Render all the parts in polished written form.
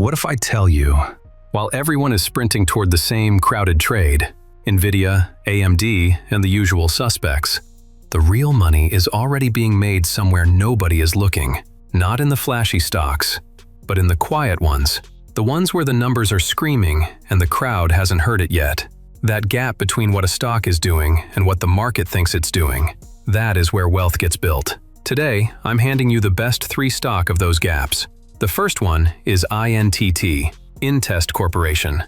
What if I tell you, while everyone is sprinting toward the same crowded trade, Nvidia, AMD, and the usual suspects, the real money is already being made somewhere nobody is looking, not in the flashy stocks, but in the quiet ones, the ones where the numbers are screaming and the crowd hasn't heard it yet. That gap between what a stock is doing and what the market thinks it's doing, that is where wealth gets built. Today, I'm handing you the best 3 stock of those gaps. The first one is INTT, Intest Corporation.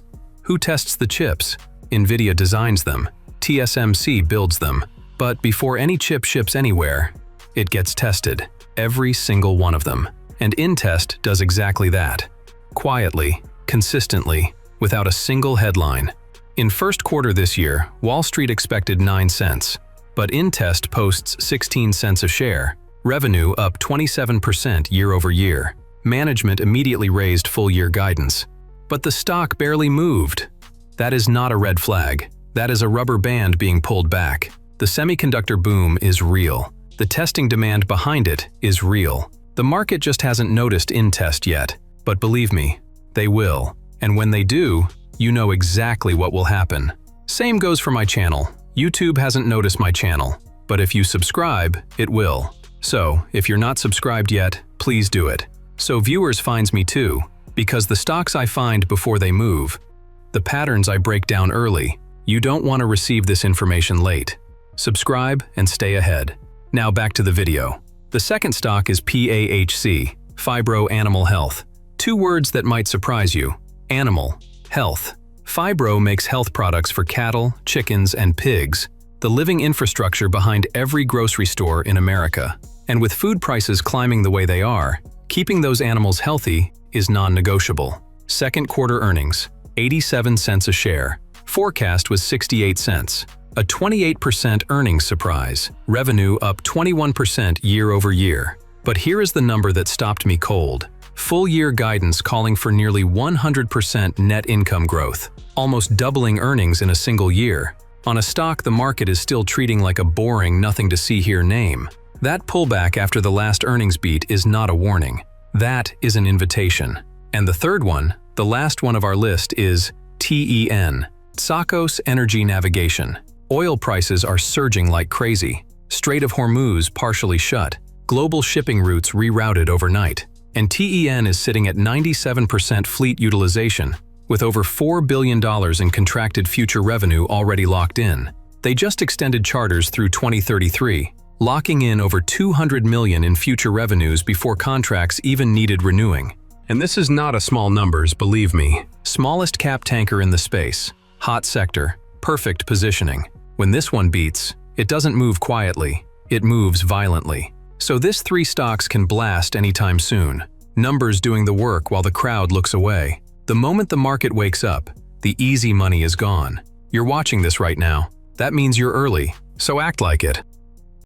Who tests the chips? Nvidia designs them. TSMC builds them. But before any chip ships anywhere, it gets tested. Every single one of them. And Intest does exactly that. Quietly, consistently, without a single headline. In first quarter this year, Wall Street expected 9 cents. But Intest posts 16 cents a share. Revenue up 27% year over year. Management immediately raised full-year guidance. But the stock barely moved. That is not a red flag. That is a rubber band being pulled back. The semiconductor boom is real. The testing demand behind it is real. The market just hasn't noticed Intest yet. But believe me, they will. And when they do, you know exactly what will happen. Same goes for my channel. YouTube hasn't noticed my channel. But if you subscribe, it will. So, if you're not subscribed yet, please do it. So viewers finds me too, because the stocks I find before they move, the patterns I break down early, you don't want to receive this information late. Subscribe and stay ahead. Now back to the video. The second stock is PAHC, Phibro Animal Health. 2 words that might surprise you. Animal, health. Phibro makes health products for cattle, chickens, and pigs, the living infrastructure behind every grocery store in America. And with food prices climbing the way they are, keeping those animals healthy is non-negotiable. Second quarter earnings, 87 cents a share. Forecast was 68 cents. A 28% earnings surprise. Revenue up 21% year over year. But here is the number that stopped me cold. Full-year guidance calling for nearly 100% net income growth, almost doubling earnings in a single year. On a stock the market is still treating like a boring, nothing-to-see-here name. That pullback after the last earnings beat is not a warning. That is an invitation. And the third one, the last one of our list, is TEN, Tsakos Energy Navigation. Oil prices are surging like crazy. Strait of Hormuz partially shut. Global shipping routes rerouted overnight. And TEN is sitting at 97% fleet utilization, with over $4 billion in contracted future revenue already locked in. They just extended charters through 2033. Locking in over $200 million in future revenues before contracts even needed renewing. And this is not a small numbers, believe me. Smallest cap tanker in the space. Hot sector. Perfect positioning. When this one beats, it doesn't move quietly. It moves violently. So this 3 stocks can blast anytime soon. Numbers doing the work while the crowd looks away. The moment the market wakes up, the easy money is gone. You're watching this right now. That means you're early, so act like it.